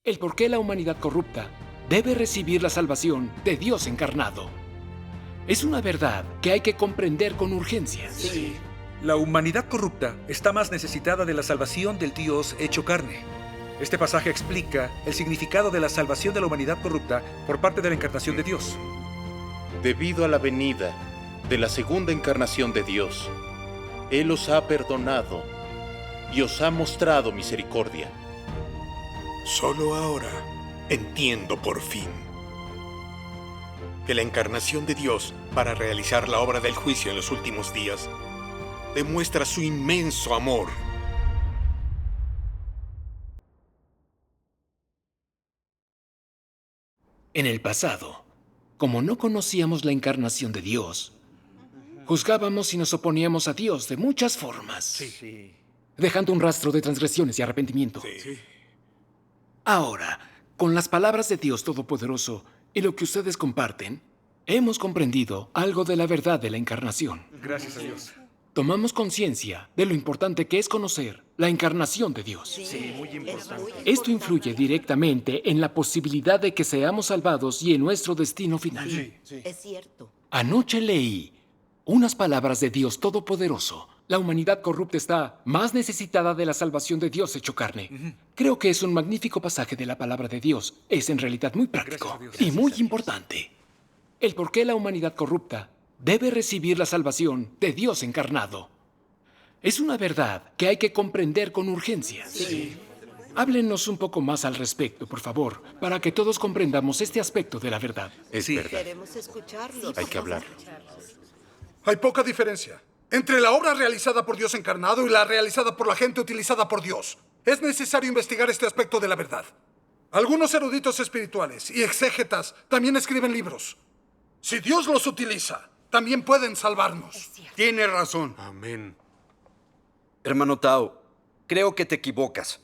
el por qué la humanidad corrupta debe recibir la salvación de Dios encarnado. Es una verdad que hay que comprender con urgencia. Sí. La humanidad corrupta está más necesitada de la salvación del Dios hecho carne. Este pasaje explica el significado de la salvación de la humanidad corrupta por parte de la encarnación de Dios. Debido a la venida de la segunda encarnación de Dios, Él os ha perdonado y os ha mostrado misericordia. Solo ahora entiendo por fin que la encarnación de Dios para realizar la obra del juicio en los últimos días demuestra su inmenso amor. En el pasado, como no conocíamos la encarnación de Dios, juzgábamos y nos oponíamos a Dios de muchas formas, dejando un rastro de transgresiones y arrepentimiento. Ahora, con las palabras de Dios Todopoderoso y lo que ustedes comparten, hemos comprendido algo de la verdad de la encarnación. Gracias a Dios. Tomamos conciencia de lo importante que es conocer la encarnación de Dios. Sí, muy importante. Esto influye directamente en la posibilidad de que seamos salvados y en nuestro destino final. Es cierto. Anoche leí unas palabras de Dios Todopoderoso. La humanidad corrupta está más necesitada de la salvación de Dios hecho carne. Creo que es un magnífico pasaje de la palabra de Dios. Es en realidad muy práctico y muy importante. El por qué la humanidad corrupta debe recibir la salvación de Dios encarnado. Es una verdad que hay que comprender con urgencia. Háblenos un poco más al respecto, por favor, para que todos comprendamos este aspecto de la verdad. Es verdad. Queremos escucharlos. Hay que hablar. Hay poca diferencia entre la obra realizada por Dios encarnado y la realizada por la gente utilizada por Dios. Es necesario investigar este aspecto de la verdad. Algunos eruditos espirituales y exégetas también escriben libros. Si Dios los utiliza, también pueden salvarnos. Tiene razón. Amén. Hermano Tao, creo que te equivocas.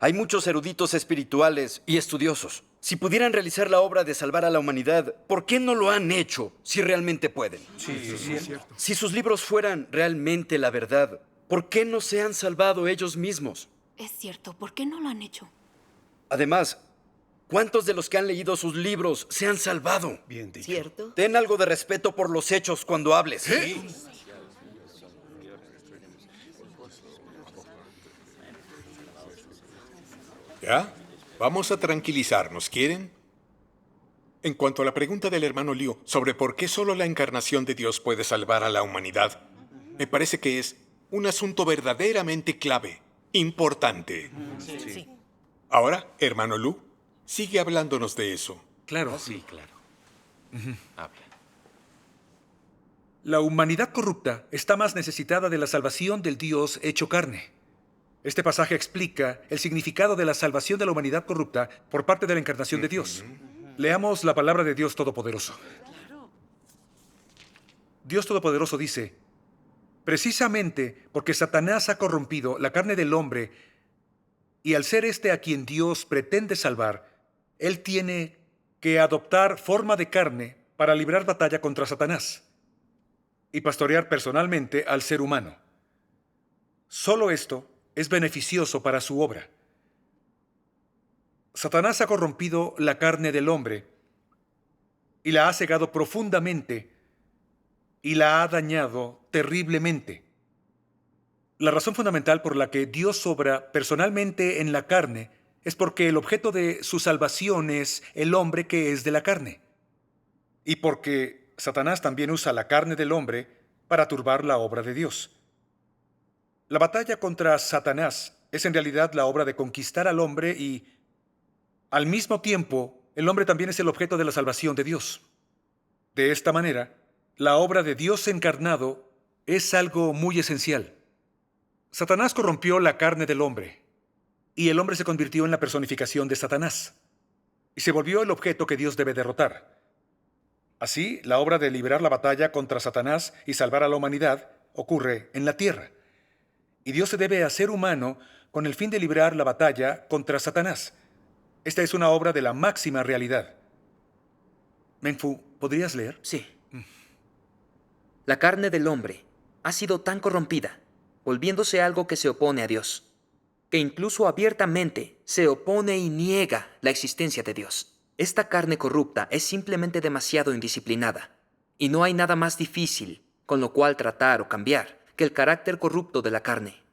Hay muchos eruditos espirituales y estudiosos. Si pudieran realizar la obra de salvar a la humanidad, ¿por qué no lo han hecho si realmente pueden? Si sus libros fueran realmente la verdad, ¿por qué no se han salvado ellos mismos? Es cierto, ¿por qué no lo han hecho? Además, ¿cuántos de los que han leído sus libros se han salvado? Bien dicho. ¿Cierto? Ten algo de respeto por los hechos cuando hables. ¿Ya? Vamos a tranquilizarnos, ¿quieren? En cuanto a la pregunta del hermano Liu sobre por qué solo la encarnación de Dios puede salvar a la humanidad, me parece que es un asunto verdaderamente clave, importante. Ahora, hermano Lu, sigue hablándonos de eso. Claro. Sí, claro. Habla. La humanidad corrupta está más necesitada de la salvación del Dios hecho carne. Este pasaje explica el significado de la salvación de la humanidad corrupta por parte de la encarnación de Dios. Leamos la palabra de Dios Todopoderoso. Dios Todopoderoso dice: precisamente porque Satanás ha corrompido la carne del hombre y al ser este a quien Dios pretende salvar, él tiene que adoptar forma de carne para librar batalla contra Satanás y pastorear personalmente al ser humano. Solo esto es beneficioso para su obra. Satanás ha corrompido la carne del hombre y la ha cegado profundamente y la ha dañado terriblemente. La razón fundamental por la que Dios obra personalmente en la carne es porque el objeto de su salvación es el hombre que es de la carne, y porque Satanás también usa la carne del hombre para turbar la obra de Dios. La batalla contra Satanás es en realidad la obra de conquistar al hombre y, al mismo tiempo, el hombre también es el objeto de la salvación de Dios. De esta manera, la obra de Dios encarnado es algo muy esencial. Satanás corrompió la carne del hombre, y el hombre se convirtió en la personificación de Satanás, y se volvió el objeto que Dios debe derrotar. Así, la obra de librar la batalla contra Satanás y salvar a la humanidad ocurre en la tierra. Y Dios se debe hacer humano con el fin de librar la batalla contra Satanás. Esta es una obra de la máxima realidad. Mengfu, ¿podrías leer? Sí. La carne del hombre ha sido tan corrompida, volviéndose algo que se opone a Dios, que incluso abiertamente se opone y niega la existencia de Dios. Esta carne corrupta es simplemente demasiado indisciplinada, y no hay nada más difícil con lo cual tratar o cambiar que el carácter corrupto de la carne.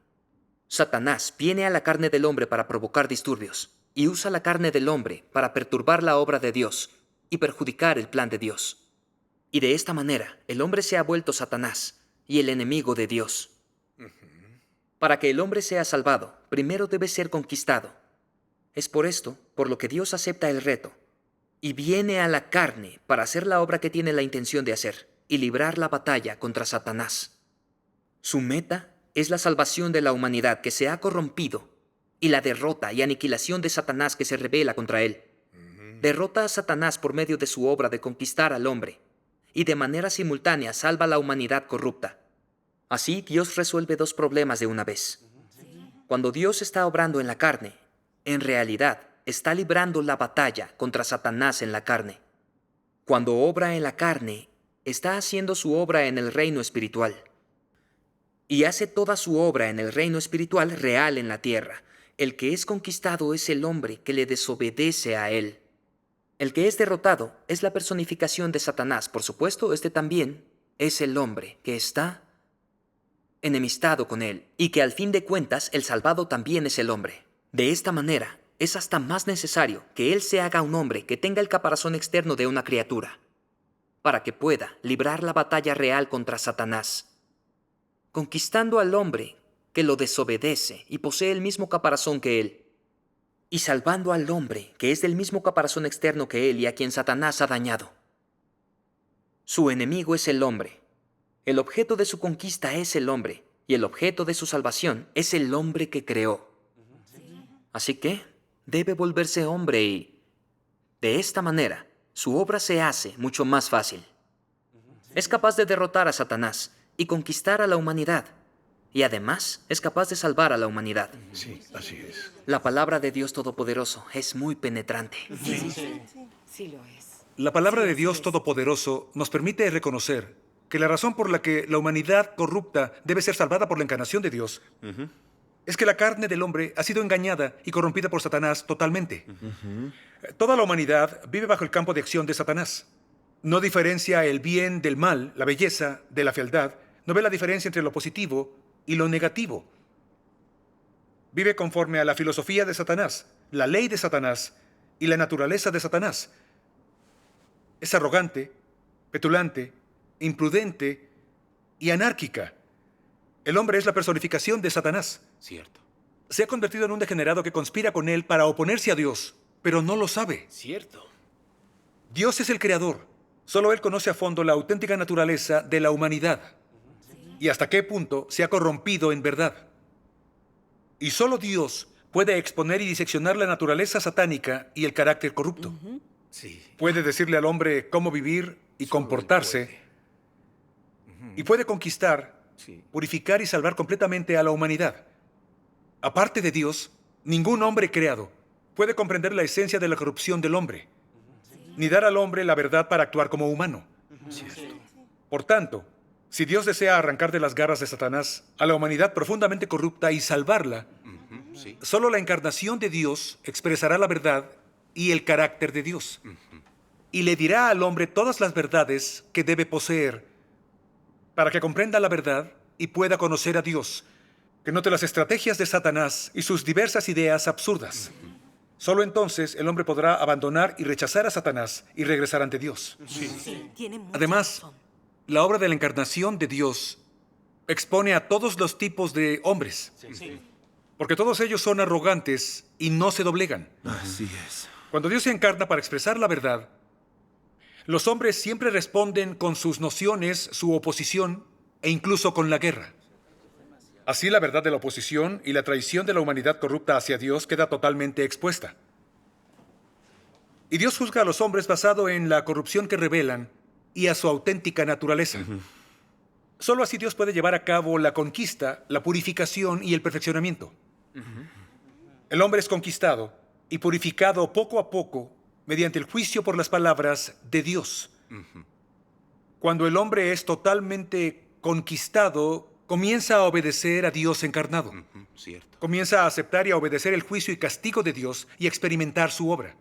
Satanás viene a la carne del hombre para provocar disturbios, y usa la carne del hombre para perturbar la obra de Dios y perjudicar el plan de Dios. Y de esta manera, el hombre se ha vuelto Satanás y el enemigo de Dios. Para que el hombre sea salvado, primero debe ser conquistado. Es por esto por lo que Dios acepta el reto y viene a la carne para hacer la obra que tiene la intención de hacer y librar la batalla contra Satanás. Su meta es la salvación de la humanidad que se ha corrompido y la derrota y aniquilación de Satanás que se rebela contra él. Derrota a Satanás por medio de su obra de conquistar al hombre y de manera simultánea salva a la humanidad corrupta. Así Dios resuelve dos problemas de una vez. Cuando Dios está obrando en la carne, en realidad está librando la batalla contra Satanás en la carne. Cuando obra en la carne, está haciendo su obra en el reino espiritual. Y hace toda su obra en el reino espiritual real en la tierra. El que es conquistado es el hombre que le desobedece a él. El que es derrotado es la personificación de Satanás. Por supuesto, este también es el hombre que está enemistado con él, y que al fin de cuentas el salvado también es el hombre. De esta manera, es hasta más necesario que él se haga un hombre que tenga el caparazón externo de una criatura, para que pueda librar la batalla real contra Satanás, conquistando al hombre que lo desobedece y posee el mismo caparazón que él, y salvando al hombre que es del mismo caparazón externo que él y a quien Satanás ha dañado. Su enemigo es el hombre. El objeto de su conquista es el hombre, y el objeto de su salvación es el hombre que creó. Así que debe volverse hombre y, de esta manera, su obra se hace mucho más fácil. Es capaz de derrotar a Satanás y conquistar a la humanidad, y además es capaz de salvar a la humanidad. Sí, así es. La palabra de Dios Todopoderoso es muy penetrante. Sí lo es. La palabra de Dios Todopoderoso nos permite reconocer que la razón por la que la humanidad corrupta debe ser salvada por la encarnación de Dios es que la carne del hombre ha sido engañada y corrompida por Satanás totalmente. Toda la humanidad vive bajo el campo de acción de Satanás. No diferencia el bien del mal, la belleza de la fealdad. No ve la diferencia entre lo positivo y lo negativo. Vive conforme a la filosofía de Satanás, la ley de Satanás y la naturaleza de Satanás. Es arrogante, petulante, imprudente y anárquica. El hombre es la personificación de Satanás. Cierto. Se ha convertido en un degenerado que conspira con él para oponerse a Dios, pero no lo sabe. Cierto. Dios es el creador. Solo Él conoce a fondo la auténtica naturaleza de la humanidad y hasta qué punto se ha corrompido en verdad. Y solo Dios puede exponer y diseccionar la naturaleza satánica y el carácter corrupto. Sí. Puede decirle al hombre cómo vivir y comportarse. Y puede conquistar, purificar y salvar completamente a la humanidad. Aparte de Dios, ningún hombre creado puede comprender la esencia de la corrupción del hombre, ni dar al hombre la verdad para actuar como humano. Por tanto, si Dios desea arrancar de las garras de Satanás a la humanidad profundamente corrupta y salvarla, solo la encarnación de Dios expresará la verdad y el carácter de Dios. Y le dirá al hombre todas las verdades que debe poseer para que comprenda la verdad y pueda conocer a Dios, que note las estrategias de Satanás y sus diversas ideas absurdas. Solo entonces el hombre podrá abandonar y rechazar a Satanás y regresar ante Dios. Tiene mucha Además, razón. la obra de la encarnación de Dios expone a todos los tipos de hombres, porque todos ellos son arrogantes y no se doblegan. Así es. Cuando Dios se encarna para expresar la verdad, los hombres siempre responden con sus nociones, su oposición e incluso con la guerra. Así la verdad de la oposición y la traición de la humanidad corrupta hacia Dios queda totalmente expuesta. Y Dios juzga a los hombres basado en la corrupción que revelan y a su auténtica naturaleza. Solo así Dios puede llevar a cabo la conquista, la purificación y el perfeccionamiento. El hombre es conquistado y purificado poco a poco mediante el juicio por las palabras de Dios. Cuando el hombre es totalmente conquistado, comienza a obedecer a Dios encarnado. Cierto. Comienza a aceptar y a obedecer el juicio y castigo de Dios y a experimentar su obra.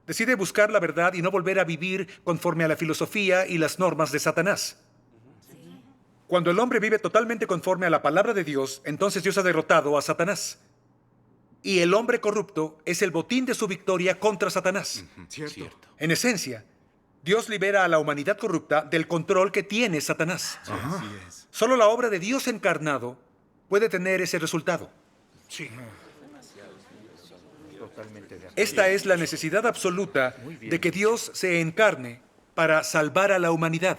Decide buscar la verdad y no volver a vivir conforme a la filosofía y las normas de Satanás. Cuando el hombre vive totalmente conforme a la palabra de Dios, entonces Dios ha derrotado a Satanás. Y el hombre corrupto es el botín de su victoria contra Satanás. Cierto. En esencia, Dios libera a la humanidad corrupta del control que tiene Satanás. Solo la obra de Dios encarnado puede tener ese resultado. Esta es la necesidad absoluta de que Dios se encarne para salvar a la humanidad.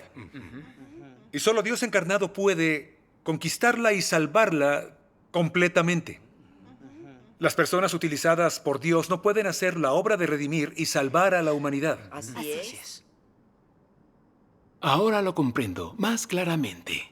Y solo Dios encarnado puede conquistarla y salvarla completamente. Las personas utilizadas por Dios no pueden hacer la obra de redimir y salvar a la humanidad. Así es. Ahora lo comprendo más claramente.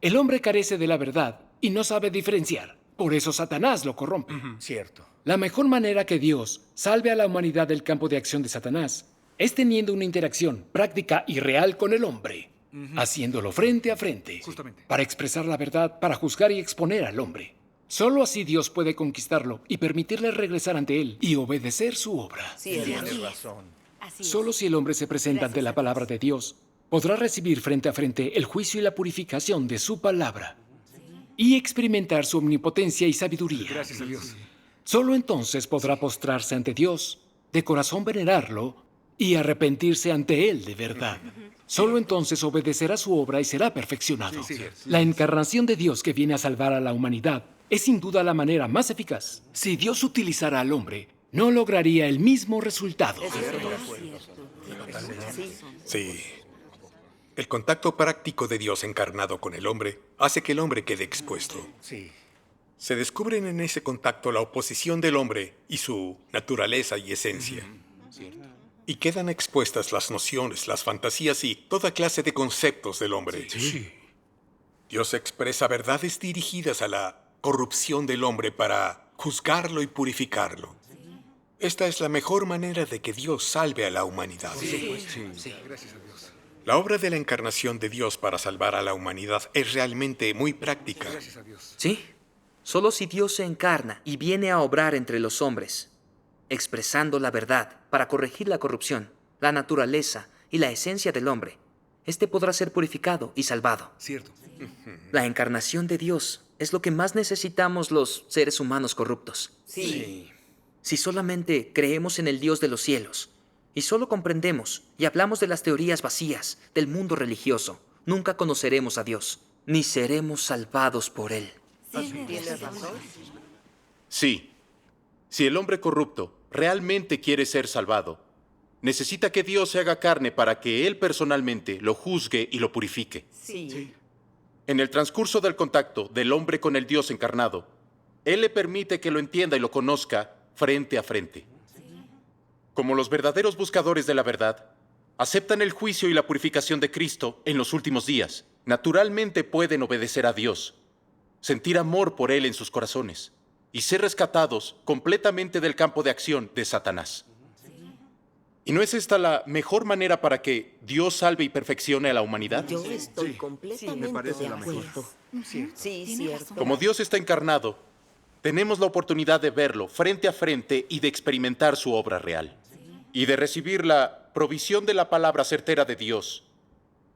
El hombre carece de la verdad y no sabe diferenciar. Por eso Satanás lo corrompe. Cierto. La mejor manera que Dios salve a la humanidad del campo de acción de Satanás es teniendo una interacción práctica y real con el hombre, haciéndolo frente a frente, Justamente. para expresar la verdad, para juzgar y exponer al hombre. Solo así Dios puede conquistarlo y permitirle regresar ante él y obedecer su obra. Sí, Tienes razón. Así es. Solo si el hombre se presenta ante la palabra de Dios, podrá recibir frente a frente el juicio y la purificación de su palabra y experimentar su omnipotencia y sabiduría. Gracias a Dios. Solo entonces podrá postrarse ante Dios, de corazón venerarlo y arrepentirse ante Él de verdad. Solo entonces obedecerá su obra y será perfeccionado. La encarnación de Dios que viene a salvar a la humanidad es sin duda la manera más eficaz. Si Dios utilizara al hombre, no lograría el mismo resultado. Sí. El contacto práctico de Dios encarnado con el hombre hace que el hombre quede expuesto. Sí. Se descubren en ese contacto la oposición del hombre y su naturaleza y esencia. Y quedan expuestas las nociones, las fantasías y toda clase de conceptos del hombre. Dios expresa verdades dirigidas a la corrupción del hombre para juzgarlo y purificarlo. Esta es la mejor manera de que Dios salve a la humanidad. La obra de la encarnación de Dios para salvar a la humanidad es realmente muy práctica. Sí, solo si Dios se encarna y viene a obrar entre los hombres, expresando la verdad para corregir la corrupción, la naturaleza y la esencia del hombre, éste podrá ser purificado y salvado. Cierto. La encarnación de Dios es lo que más necesitamos los seres humanos corruptos. Sí. Si solamente creemos en el Dios de los cielos y solo comprendemos y hablamos de las teorías vacías del mundo religioso, nunca conoceremos a Dios, ni seremos salvados por Él. Tienes razón. Sí. Si el hombre corrupto realmente quiere ser salvado, necesita que Dios se haga carne para que Él personalmente lo juzgue y lo purifique. Sí. En el transcurso del contacto del hombre con el Dios encarnado, Él le permite que lo entienda y lo conozca frente a frente. Como los verdaderos buscadores de la verdad, aceptan el juicio y la purificación de Cristo en los últimos días. Naturalmente pueden obedecer a Dios, sentir amor por Él en sus corazones y ser rescatados completamente del campo de acción de Satanás. ¿Y no es esta la mejor manera para que Dios salve y perfeccione a la humanidad? Yo estoy completamente de acuerdo. Sí, cierto. Como Dios está encarnado, tenemos la oportunidad de verlo frente a frente y de experimentar su obra real. Y de recibir la provisión de la palabra certera de Dios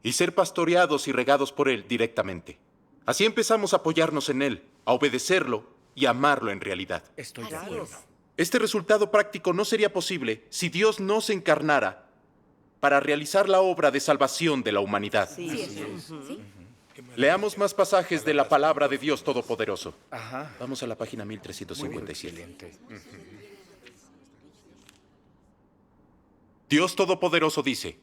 y ser pastoreados y regados por Él directamente. Así empezamos a apoyarnos en Él, a obedecerlo y a amarlo en realidad. Estoy de Así acuerdo. es. Este resultado práctico no sería posible si Dios no se encarnara para realizar la obra de salvación de la humanidad. Leamos más pasajes de la palabra de Dios Todopoderoso. Ajá. Vamos a la página 1357. Dios Todopoderoso dice: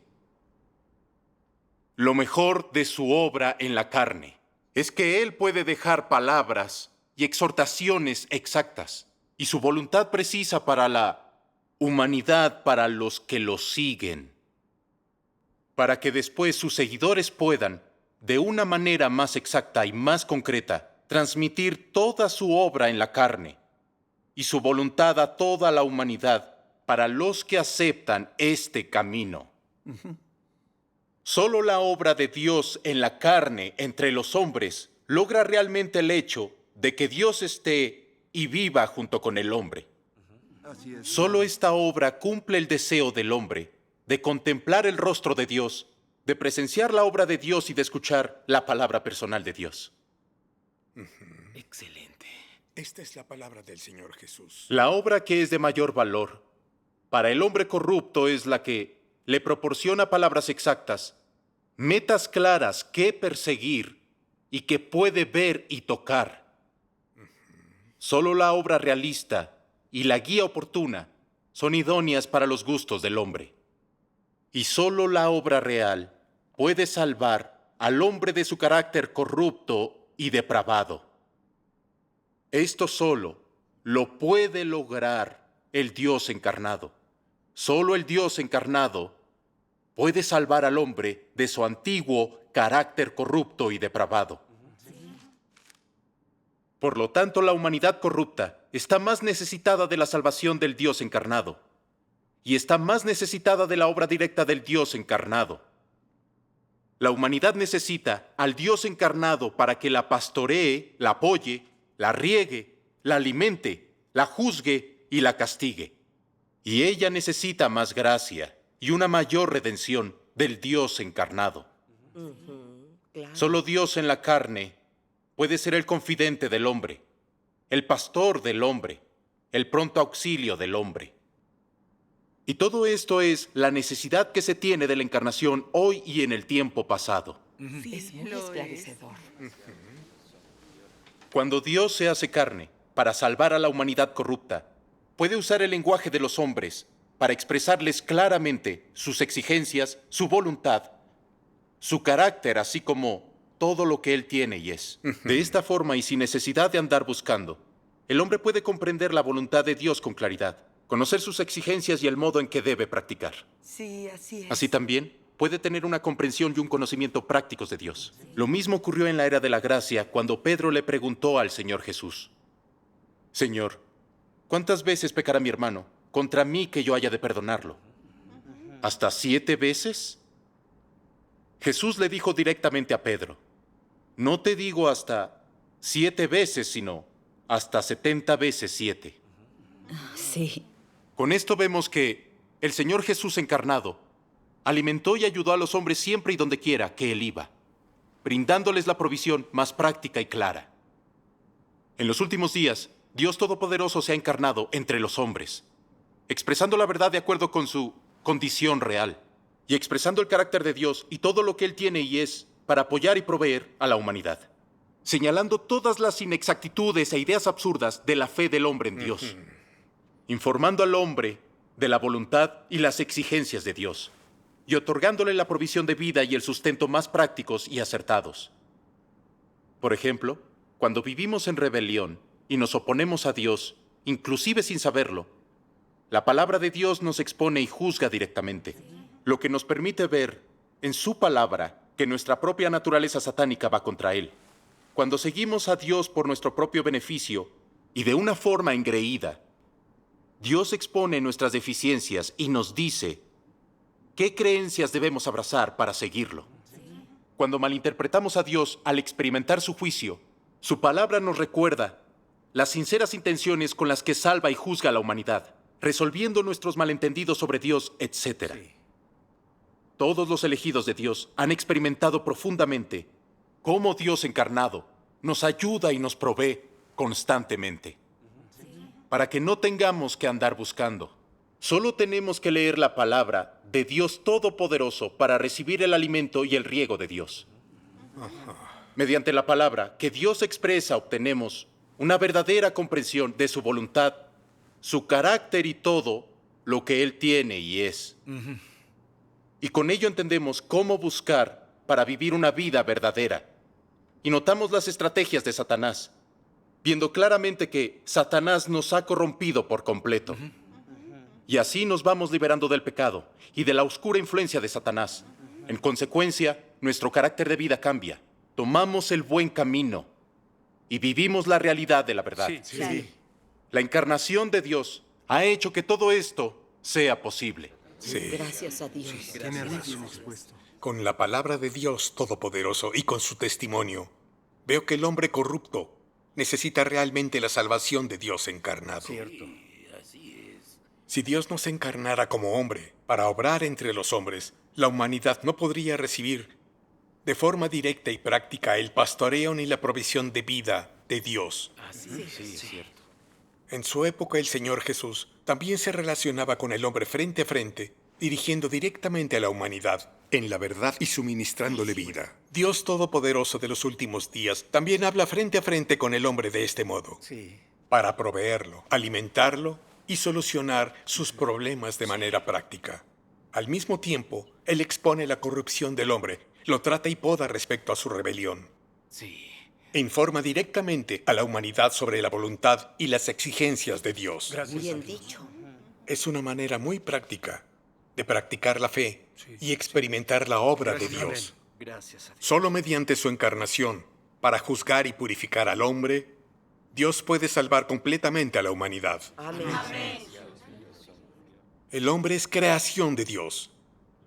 lo mejor de su obra en la carne es que Él puede dejar palabras y exhortaciones exactas y su voluntad precisa para la humanidad, para los que lo siguen, para que después sus seguidores puedan, de una manera más exacta y más concreta, transmitir toda su obra en la carne y su voluntad a toda la humanidad para los que aceptan este camino. Solo la obra de Dios en la carne entre los hombres logra realmente el hecho de que Dios esté y viva junto con el hombre. Solo esta obra cumple el deseo del hombre de contemplar el rostro de Dios, de presenciar la obra de Dios y de escuchar la palabra personal de Dios. Excelente. Esta es la palabra del Señor Jesús. La obra que es de mayor valor para el hombre corrupto es la que le proporciona palabras exactas, metas claras que perseguir y que puede ver y tocar. Solo la obra realista y la guía oportuna son idóneas para los gustos del hombre. Y solo la obra real puede salvar al hombre de su carácter corrupto y depravado. Esto solo lo puede lograr el Dios encarnado. Solo el Dios encarnado puede salvar al hombre de su antiguo carácter corrupto y depravado. Por lo tanto, la humanidad corrupta está más necesitada de la salvación del Dios encarnado y está más necesitada de la obra directa del Dios encarnado. La humanidad necesita al Dios encarnado para que la pastoree, la apoye, la riegue, la alimente, la juzgue y la castigue. Y ella necesita más gracia y una mayor redención del Dios encarnado. Claro. Solo Dios en la carne puede ser el confidente del hombre, el pastor del hombre, el pronto auxilio del hombre. Y todo esto es la necesidad que se tiene de la encarnación hoy y en el tiempo pasado. Es muy esclarecedor. Cuando Dios se hace carne para salvar a la humanidad corrupta, puede usar el lenguaje de los hombres para expresarles claramente sus exigencias, su voluntad, su carácter, así como todo lo que Él tiene y es. De esta forma y sin necesidad de andar buscando, el hombre puede comprender la voluntad de Dios con claridad, conocer sus exigencias y el modo en que debe practicar. Sí, así es. Así también puede tener una comprensión y un conocimiento prácticos de Dios. Lo mismo ocurrió en la era de la gracia cuando Pedro le preguntó al Señor Jesús: Señor, ¿cuántas veces pecará mi hermano contra mí que yo haya de perdonarlo? ¿Hasta 7 veces? Jesús le dijo directamente a Pedro: no te digo hasta 7 veces, sino hasta 70 veces 7. Sí. Con esto vemos que el Señor Jesús encarnado alimentó y ayudó a los hombres siempre y donde quiera que Él iba, brindándoles la provisión más práctica y clara. En los últimos días, Dios Todopoderoso se ha encarnado entre los hombres, expresando la verdad de acuerdo con su condición real, y expresando el carácter de Dios y todo lo que Él tiene y es para apoyar y proveer a la humanidad, señalando todas las inexactitudes e ideas absurdas de la fe del hombre en Dios, informando al hombre de la voluntad y las exigencias de Dios, y otorgándole la provisión de vida y el sustento más prácticos y acertados. Por ejemplo, cuando vivimos en rebelión y nos oponemos a Dios, inclusive sin saberlo, la palabra de Dios nos expone y juzga directamente, lo que nos permite ver en su palabra que nuestra propia naturaleza satánica va contra Él. Cuando seguimos a Dios por nuestro propio beneficio y de una forma engreída, Dios expone nuestras deficiencias y nos dice qué creencias debemos abrazar para seguirlo. Cuando malinterpretamos a Dios al experimentar su juicio, su palabra nos recuerda las sinceras intenciones con las que salva y juzga a la humanidad, resolviendo nuestros malentendidos sobre Dios, etc. Todos los elegidos de Dios han experimentado profundamente cómo Dios encarnado nos ayuda y nos provee constantemente. Para que no tengamos que andar buscando. Solo tenemos que leer la palabra de Dios Todopoderoso para recibir el alimento y el riego de Dios. Mediante la palabra que Dios expresa obtenemos una verdadera comprensión de su voluntad, su carácter y todo lo que Él tiene y es. Y con ello entendemos cómo buscar para vivir una vida verdadera. Y notamos las estrategias de Satanás, viendo claramente que Satanás nos ha corrompido por completo. Y así nos vamos liberando del pecado y de la oscura influencia de Satanás. En consecuencia, nuestro carácter de vida cambia. Tomamos el buen camino y vivimos la realidad de la verdad. Claro. La encarnación de Dios ha hecho que todo esto sea posible. Sí. Gracias a Dios. Con la palabra de Dios Todopoderoso y con su testimonio, veo que el hombre corrupto necesita realmente la salvación de Dios encarnado. Cierto. Si Dios no se encarnara como hombre para obrar entre los hombres, la humanidad no podría recibir de forma directa y práctica el pastoreo ni la provisión de vida de Dios. En su época, el Señor Jesús también se relacionaba con el hombre frente a frente, dirigiendo directamente a la humanidad en la verdad y suministrándole vida. Dios Todopoderoso de los últimos días también habla frente a frente con el hombre de este modo, Sí. para proveerlo, alimentarlo y solucionar sus problemas de manera práctica. Al mismo tiempo, Él expone la corrupción del hombre, lo trata y poda respecto a su rebelión. Sí. E informa directamente a la humanidad sobre la voluntad y las exigencias de Dios. Gracias. Bien dicho. Es una manera muy práctica de practicar la fe y experimentar la obra de Gracias. Dios. Gracias a Dios. Solo mediante su encarnación, para juzgar y purificar al hombre, Dios puede salvar completamente a la humanidad. Amén. El hombre es creación de Dios.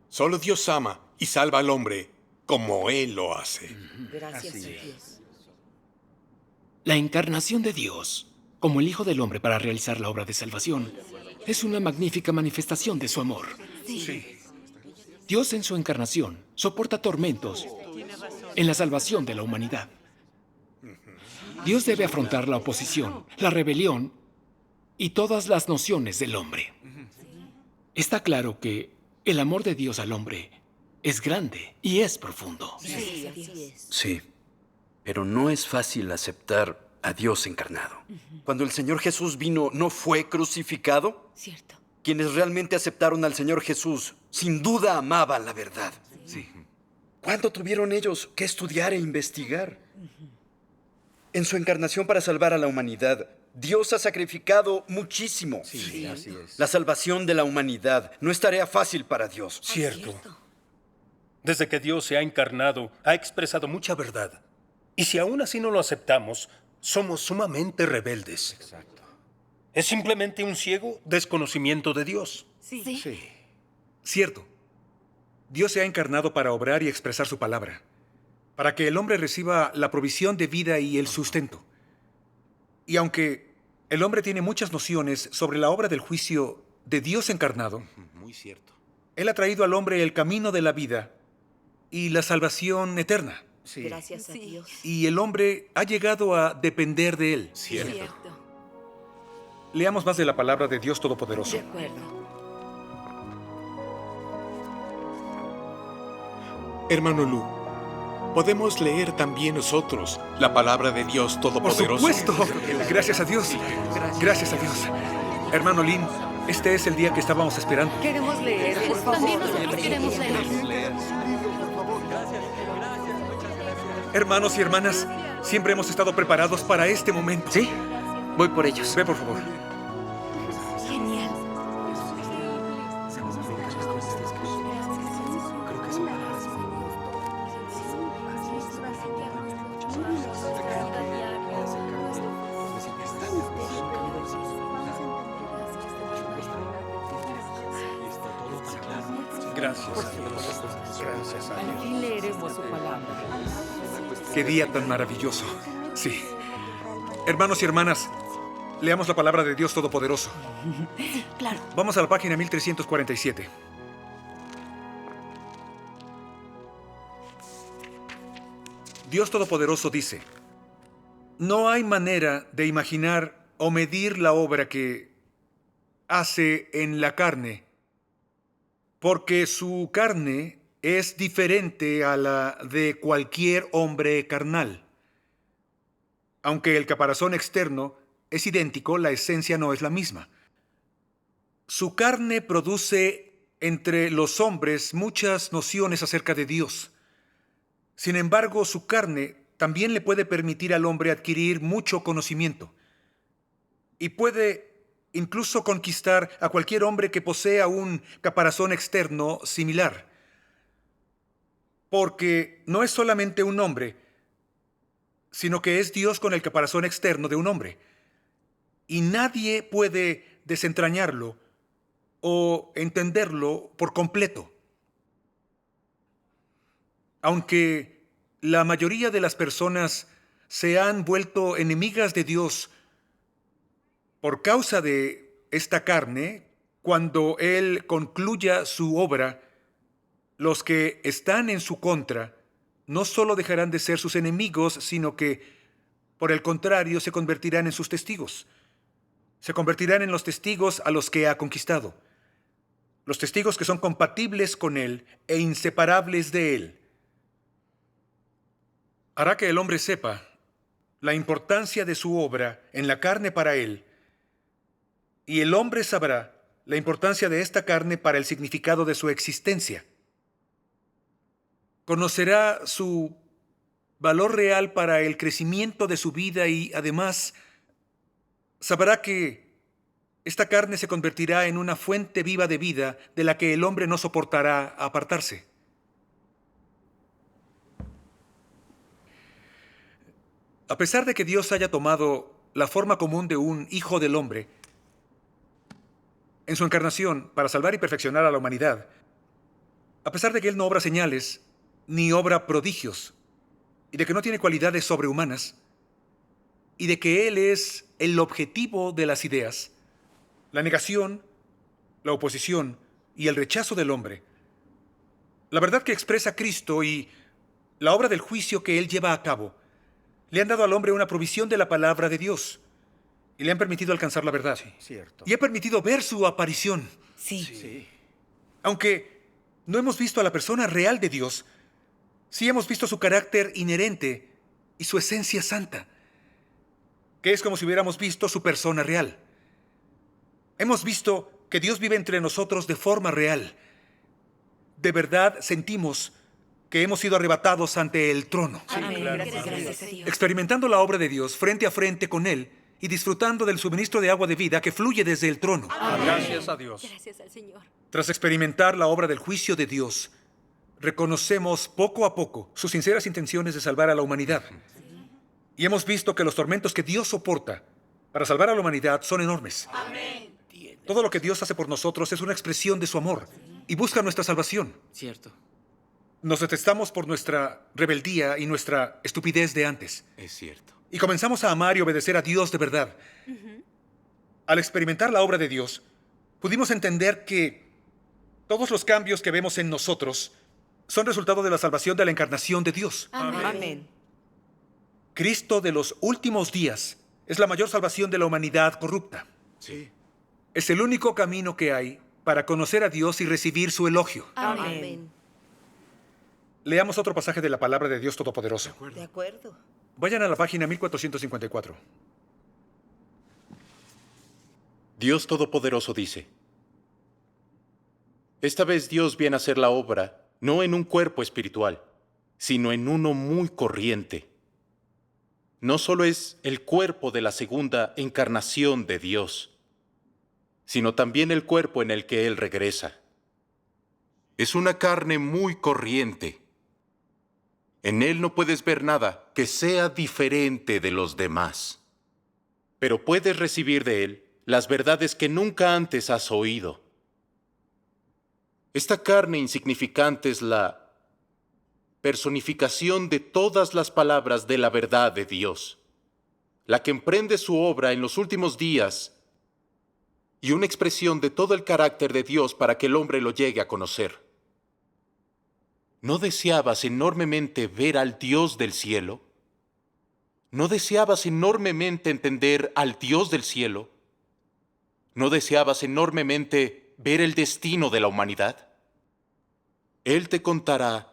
Solo Dios ama y salva al hombre como Él lo hace. Gracias a Así es. Dios. La encarnación de Dios, como el Hijo del Hombre para realizar la obra de salvación, es una magnífica manifestación de su amor. Dios en su encarnación soporta tormentos en la salvación de la humanidad. Dios debe afrontar la oposición, la rebelión y todas las nociones del hombre. Está claro que el amor de Dios al hombre es grande y es profundo. Sí, así es. Sí, pero no es fácil aceptar a Dios encarnado. Cuando el Señor Jesús vino, ¿no fue crucificado? Cierto. Quienes realmente aceptaron al Señor Jesús, sin duda amaban la verdad. Sí. ¿Cuánto tuvieron ellos que estudiar e investigar? En su encarnación para salvar a la humanidad, Dios ha sacrificado muchísimo. Sí, así es. La salvación de la humanidad no es tarea fácil para Dios. Cierto. Desde que Dios se ha encarnado, ha expresado mucha verdad. Y si aún así no lo aceptamos, somos sumamente rebeldes. Exacto. Es simplemente un ciego desconocimiento de Dios. Sí. Sí. Cierto. Dios se ha encarnado para obrar y expresar su palabra, para que el hombre reciba la provisión de vida y el sustento. Y aunque el hombre tiene muchas nociones sobre la obra del juicio de Dios encarnado, Muy cierto. Él ha traído al hombre el camino de la vida y la salvación eterna. Sí. Gracias a Sí. Dios. Y el hombre ha llegado a depender de Él. Cierto. Leamos más de la palabra de Dios Todopoderoso. De acuerdo. Hermano Lu, ¿podemos leer también nosotros la palabra de Dios Por Todopoderoso? supuesto. Gracias a Dios. Gracias a Dios. Hermano Lin, este es el día que estábamos esperando. Queremos leer, por favor. También nosotros queremos leer. Hermanos y hermanas, siempre hemos estado preparados para este momento. ¿Sí? Voy por ellos. Ve, por favor. Genial. Gracias a Dios. Gracias a Al Dios. fin leeremos su palabra. Qué día tan maravilloso. Sí. Hermanos y hermanas, leamos la palabra de Dios Todopoderoso. Claro. Vamos a la página 1347. Dios Todopoderoso dice: no hay manera de imaginar o medir la obra que hace en la carne, porque su carne es diferente a la de cualquier hombre carnal. Aunque el caparazón externo es idéntico, la esencia no es la misma. Su carne produce entre los hombres muchas nociones acerca de Dios. Sin embargo, su carne también le puede permitir al hombre adquirir mucho conocimiento y puede incluso conquistar a cualquier hombre que posea un caparazón externo similar. Porque no es solamente un hombre, sino que es Dios con el caparazón externo de un hombre. Y nadie puede desentrañarlo o entenderlo por completo. Aunque la mayoría de las personas se han vuelto enemigas de Dios por causa de esta carne. Cuando Él concluya su obra, los que están en su contra no solo dejarán de ser sus enemigos, sino que, por el contrario, se convertirán en sus testigos. Se convertirán en los testigos a los que ha conquistado. Los testigos que son compatibles con Él e inseparables de Él. Hará que el hombre sepa la importancia de su obra en la carne para Él, y el hombre sabrá la importancia de esta carne para el significado de su existencia. Conocerá su valor real para el crecimiento de su vida y, además, sabrá que esta carne se convertirá en una fuente viva de vida de la que el hombre no soportará apartarse. A pesar de que Dios haya tomado la forma común de un hijo del hombre en su encarnación para salvar y perfeccionar a la humanidad, a pesar de que Él no obra señales ni obra prodigios, y de que no tiene cualidades sobrehumanas, y de que Él es el objetivo de las ideas, la negación, la oposición y el rechazo del hombre, la verdad que expresa Cristo y la obra del juicio que Él lleva a cabo, le han dado al hombre una provisión de la palabra de Dios y le han permitido alcanzar la verdad. Sí, cierto. Y ha permitido ver su aparición. Sí. Aunque no hemos visto a la persona real de Dios, sí hemos visto su carácter inherente y su esencia santa, que es como si hubiéramos visto su persona real. Hemos visto que Dios vive entre nosotros de forma real. De verdad sentimos que hemos sido arrebatados ante el trono. Amén. claro. Gracias a Dios. Experimentando la obra de Dios frente a frente con Él y disfrutando del suministro de agua de vida que fluye desde el trono. Gracias a Dios. Gracias al Señor. Tras experimentar la obra del juicio de Dios, reconocemos poco a poco sus sinceras intenciones de salvar a la humanidad. Y hemos visto que los tormentos que Dios soporta para salvar a la humanidad son enormes. Todo lo que Dios hace por nosotros es una expresión de su amor y busca nuestra salvación. Cierto. Nos detestamos por nuestra rebeldía y nuestra estupidez de antes. Es cierto. Y comenzamos a amar y obedecer a Dios de verdad. Al experimentar la obra de Dios, pudimos entender que todos los cambios que vemos en nosotros son resultado de la salvación de la encarnación de Dios. Amén. Cristo de los últimos días es la mayor salvación de la humanidad corrupta. Sí. Es el único camino que hay para conocer a Dios y recibir su elogio. Amén. Leamos otro pasaje de la palabra de Dios Todopoderoso. De acuerdo. Vayan a la página 1454. Dios Todopoderoso dice: esta vez Dios viene a hacer la obra no en un cuerpo espiritual, sino en uno muy corriente. No solo es el cuerpo de la segunda encarnación de Dios, sino también el cuerpo en el que Él regresa. Es una carne muy corriente. En Él no puedes ver nada que sea diferente de los demás, pero puedes recibir de Él las verdades que nunca antes has oído. Esta carne insignificante es la personificación de todas las palabras de la verdad de Dios, la que emprende su obra en los últimos días y una expresión de todo el carácter de Dios para que el hombre lo llegue a conocer. ¿No deseabas enormemente ver al Dios del cielo? ¿No deseabas enormemente entender al Dios del cielo? ¿No deseabas enormemente ver el destino de la humanidad? Él te contará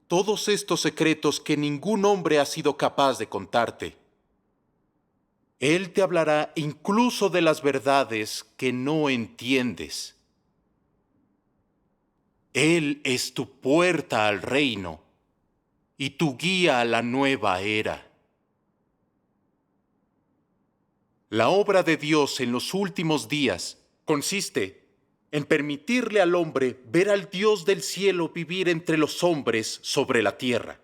todos estos secretos que ningún hombre ha sido capaz de contarte. Él te hablará incluso de las verdades que no entiendes. Él es tu puerta al reino y tu guía a la nueva era. La obra de Dios en los últimos días consiste en permitirle al hombre ver al Dios del cielo vivir entre los hombres sobre la tierra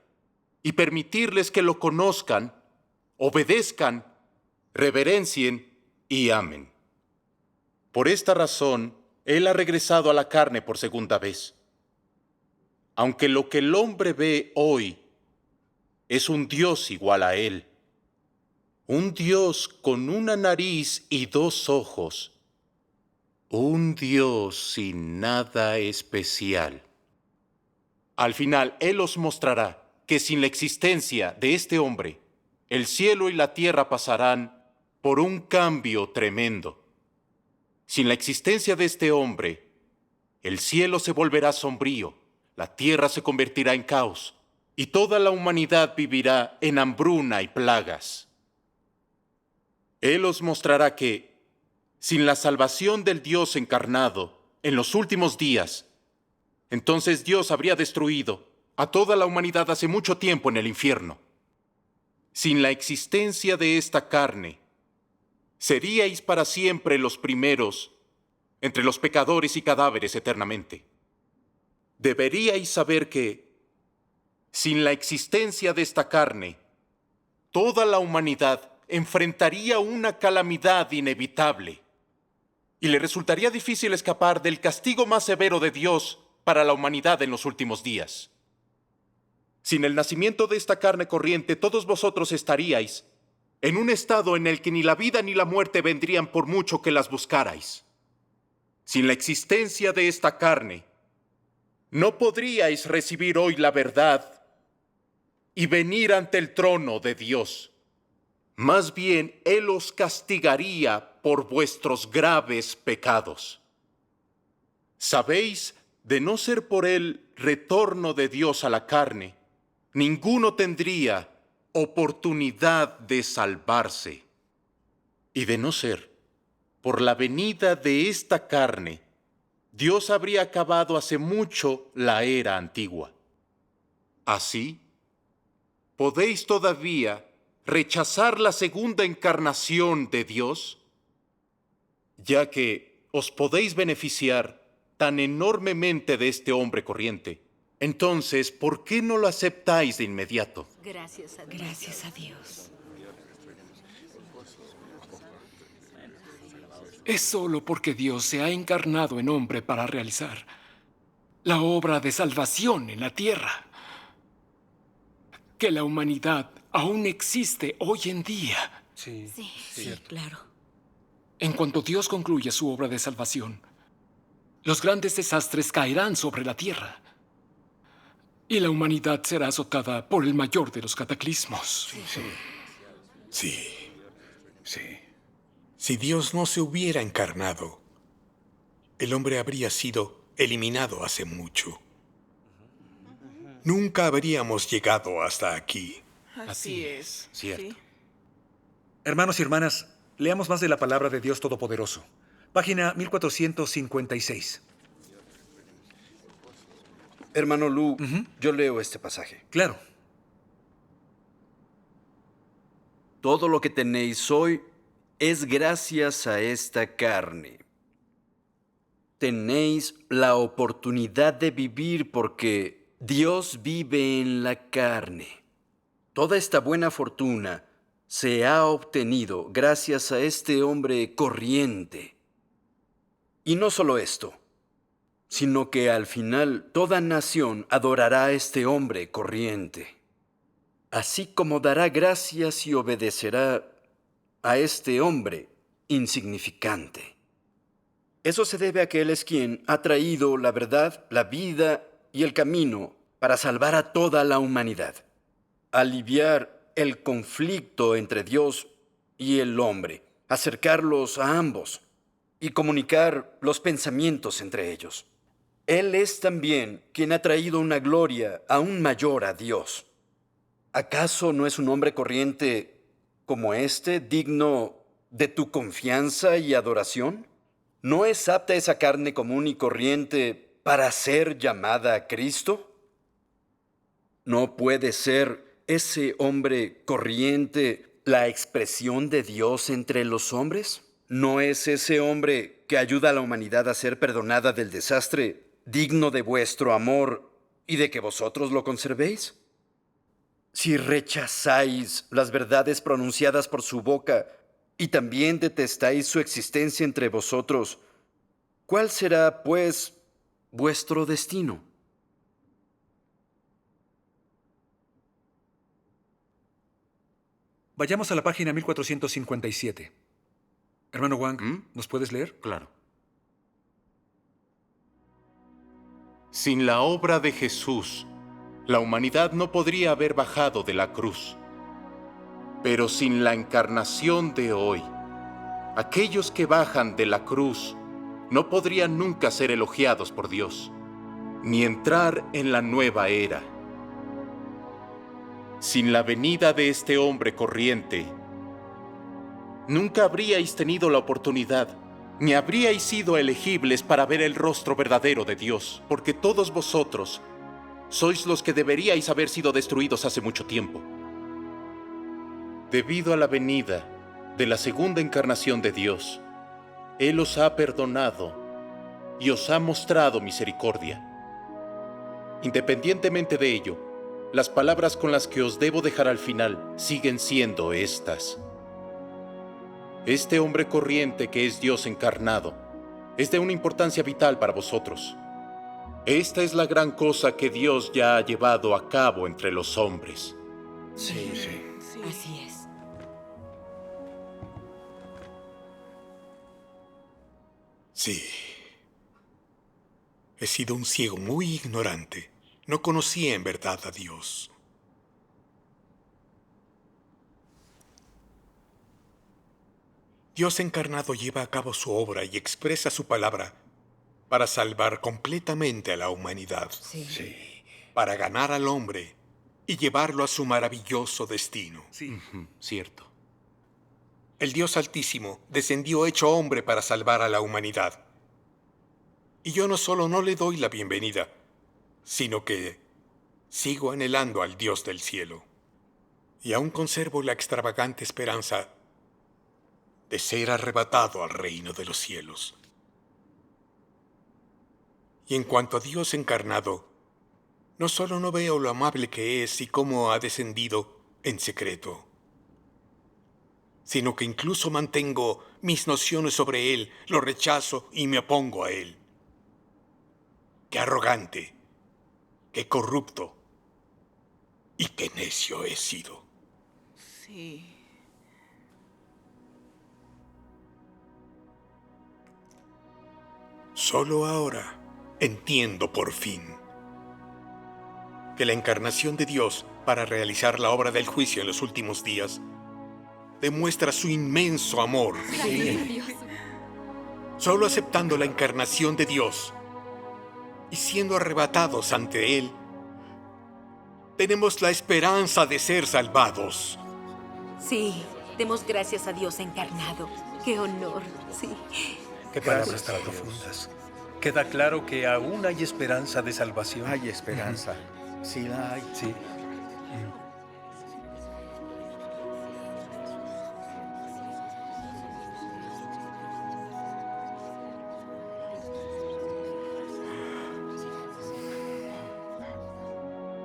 y permitirles que lo conozcan, obedezcan, reverencien y amen. Por esta razón, Él ha regresado a la carne por segunda vez. Aunque lo que el hombre ve hoy es un Dios igual a Él, Un Dios con una nariz y 2 ojos. Un Dios sin nada especial. Al final, Él os mostrará que sin la existencia de este hombre, el cielo y la tierra pasarán por un cambio tremendo. Sin la existencia de este hombre, el cielo se volverá sombrío, la tierra se convertirá en caos, y toda la humanidad vivirá en hambruna y plagas. Él os mostrará que, sin la salvación del Dios encarnado en los últimos días, entonces Dios habría destruido a toda la humanidad hace mucho tiempo en el infierno. Sin la existencia de esta carne, seríais para siempre los primeros entre los pecadores y cadáveres eternamente. Deberíais saber que, sin la existencia de esta carne, toda la humanidad enfrentaría una calamidad inevitable y le resultaría difícil escapar del castigo más severo de Dios para la humanidad en los últimos días. Sin el nacimiento de esta carne corriente, todos vosotros estaríais en un estado en el que ni la vida ni la muerte vendrían por mucho que las buscarais. Sin la existencia de esta carne, no podríais recibir hoy la verdad y venir ante el trono de Dios. Más bien, Él os castigaría por vuestros graves pecados. Sabéis, de no ser por el retorno de Dios a la carne, ninguno tendría oportunidad de salvarse. Y de no ser por la venida de esta carne, Dios habría acabado hace mucho la era antigua. Así, ¿podéis todavía rechazar la segunda encarnación de Dios? Ya que os podéis beneficiar tan enormemente de este hombre corriente, entonces, ¿por qué no lo aceptáis de inmediato? Gracias a Dios. Gracias a Dios. Es solo porque Dios se ha encarnado en hombre para realizar la obra de salvación en la tierra que la humanidad aún existe hoy en día. Sí, Sí, claro. En cuanto Dios concluya su obra de salvación, los grandes desastres caerán sobre la tierra y la humanidad será azotada por el mayor de los cataclismos. Sí. Si Dios no se hubiera encarnado, el hombre habría sido eliminado hace mucho. Nunca habríamos llegado hasta aquí. Así es. Cierto. Sí. Hermanos y hermanas, leamos más de la palabra de Dios Todopoderoso. Página 1456. Hermano Lu, yo leo este pasaje. Claro. Todo lo que tenéis hoy es gracias a esta carne. Tenéis la oportunidad de vivir porque Dios vive en la carne. Toda esta buena fortuna se ha obtenido gracias a este hombre corriente. Y no solo esto, sino que al final toda nación adorará a este hombre corriente, así como dará gracias y obedecerá a este hombre insignificante. Eso se debe a que Él es quien ha traído la verdad, la vida y el camino para salvar a toda la humanidad, aliviar el conflicto entre Dios y el hombre, acercarlos a ambos y comunicar los pensamientos entre ellos. Él es también quien ha traído una gloria aún mayor a Dios. ¿Acaso no es un hombre corriente como este digno de tu confianza y adoración? ¿No es apta esa carne común y corriente para ser llamada a Cristo? ¿No puede ser ese hombre corriente la expresión de Dios entre los hombres? ¿No es ese hombre que ayuda a la humanidad a ser perdonada del desastre digno de vuestro amor y de que vosotros lo conservéis? Si rechazáis las verdades pronunciadas por su boca y también detestáis su existencia entre vosotros, ¿cuál será, pues, vuestro destino? Vayamos a la página 1457. Hermano Wang, ¿nos puedes leer? Claro. Sin la obra de Jesús, la humanidad no podría haber bajado de la cruz. Pero sin la encarnación de hoy, aquellos que bajan de la cruz no podrían nunca ser elogiados por Dios, ni entrar en la nueva era. Sin la venida de este hombre corriente, nunca habríais tenido la oportunidad, ni habríais sido elegibles para ver el rostro verdadero de Dios, porque todos vosotros sois los que deberíais haber sido destruidos hace mucho tiempo. Debido a la venida de la segunda encarnación de Dios, Él os ha perdonado y os ha mostrado misericordia. Independientemente de ello, las palabras con las que os debo dejar al final siguen siendo estas. Este hombre corriente que es Dios encarnado es de una importancia vital para vosotros. Esta es la gran cosa que Dios ya ha llevado a cabo entre los hombres. Sí. Así es. Sí. He sido un ciego muy ignorante. No conocía en verdad a Dios. Dios encarnado lleva a cabo su obra y expresa su palabra para salvar completamente a la humanidad. Sí. Para ganar al hombre y llevarlo a su maravilloso destino. Sí. Cierto. El Dios Altísimo descendió hecho hombre para salvar a la humanidad. Y yo no solo no le doy la bienvenida, sino que sigo anhelando al Dios del cielo. Y aún conservo la extravagante esperanza de ser arrebatado al reino de los cielos. Y en cuanto a Dios encarnado, no solo no veo lo amable que es y cómo ha descendido en secreto, sino que incluso mantengo mis nociones sobre Él, lo rechazo y me opongo a Él. Qué arrogante, qué corrupto y qué necio he sido. Sí. Solo ahora entiendo por fin que la encarnación de Dios para realizar la obra del juicio en los últimos días demuestra su inmenso amor. Sí. Solo aceptando la encarnación de Dios y siendo arrebatados ante Él, tenemos la esperanza de ser salvados. Sí, demos gracias a Dios encarnado. ¡Qué honor! Sí. Qué palabras tan profundas. Queda claro que aún hay esperanza de salvación. Hay esperanza. Sí la hay. Sí.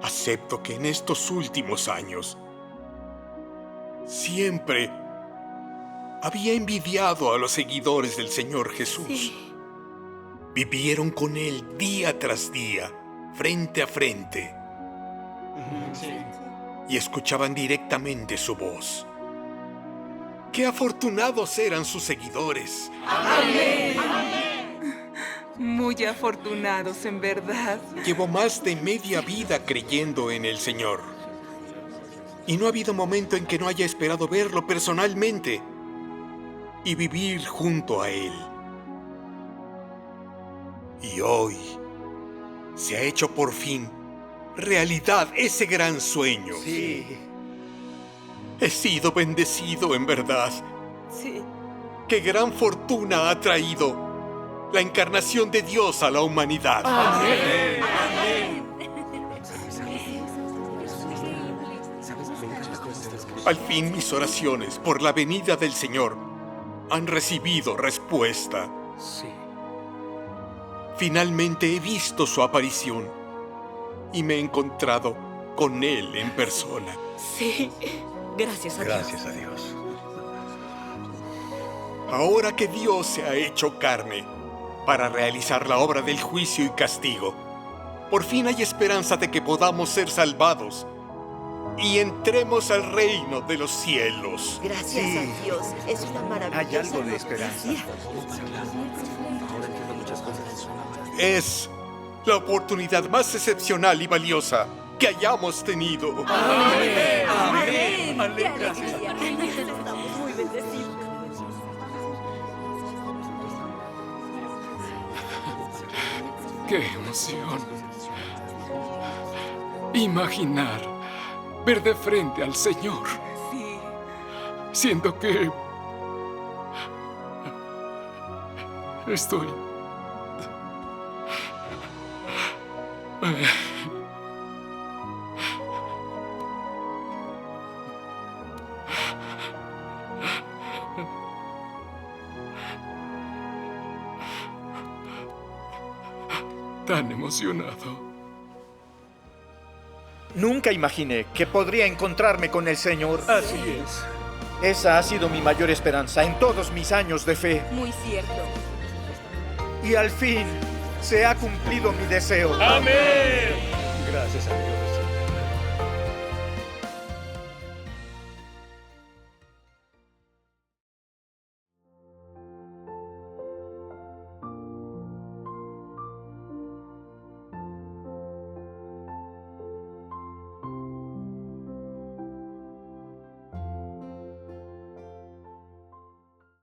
Acepto que en estos últimos años siempre había envidiado a los seguidores del Señor Jesús. Sí. Vivieron con Él día tras día, frente a frente. Y escuchaban directamente su voz. ¡Qué afortunados eran sus seguidores! ¡Amén! Muy afortunados, en verdad. Llevo más de media vida creyendo en el Señor. Y no ha habido momento en que no haya esperado verlo personalmente y vivir junto a Él. Y hoy se ha hecho por fin realidad ese gran sueño. Sí. He sido bendecido en verdad. Sí. ¡Qué gran fortuna ha traído la encarnación de Dios a la humanidad! Amén. Al fin mis oraciones por la venida del Señor han recibido respuesta. Sí. Finalmente he visto su aparición y me he encontrado con Él en persona. Sí. Gracias a Dios. Gracias a Dios. Ahora que Dios se ha hecho carne para realizar la obra del juicio y castigo, por fin hay esperanza de que podamos ser salvados y entremos al reino de los cielos. Gracias a Dios. Es una maravillosa Hay algo de esperanza. noticia. Es la oportunidad más excepcional y valiosa que hayamos tenido. Amén. Amén. ¡Qué alegría! Estamos muy bendecidos. ¡Qué emoción! Imaginar ver de frente al Señor. Sí. Siento que estoy... tan emocionado. Nunca imaginé que podría encontrarme con el Señor. Así es. Esa ha sido mi mayor esperanza en todos mis años de fe. Muy cierto. Y al fin se ha cumplido mi deseo. Amén. Gracias a Dios.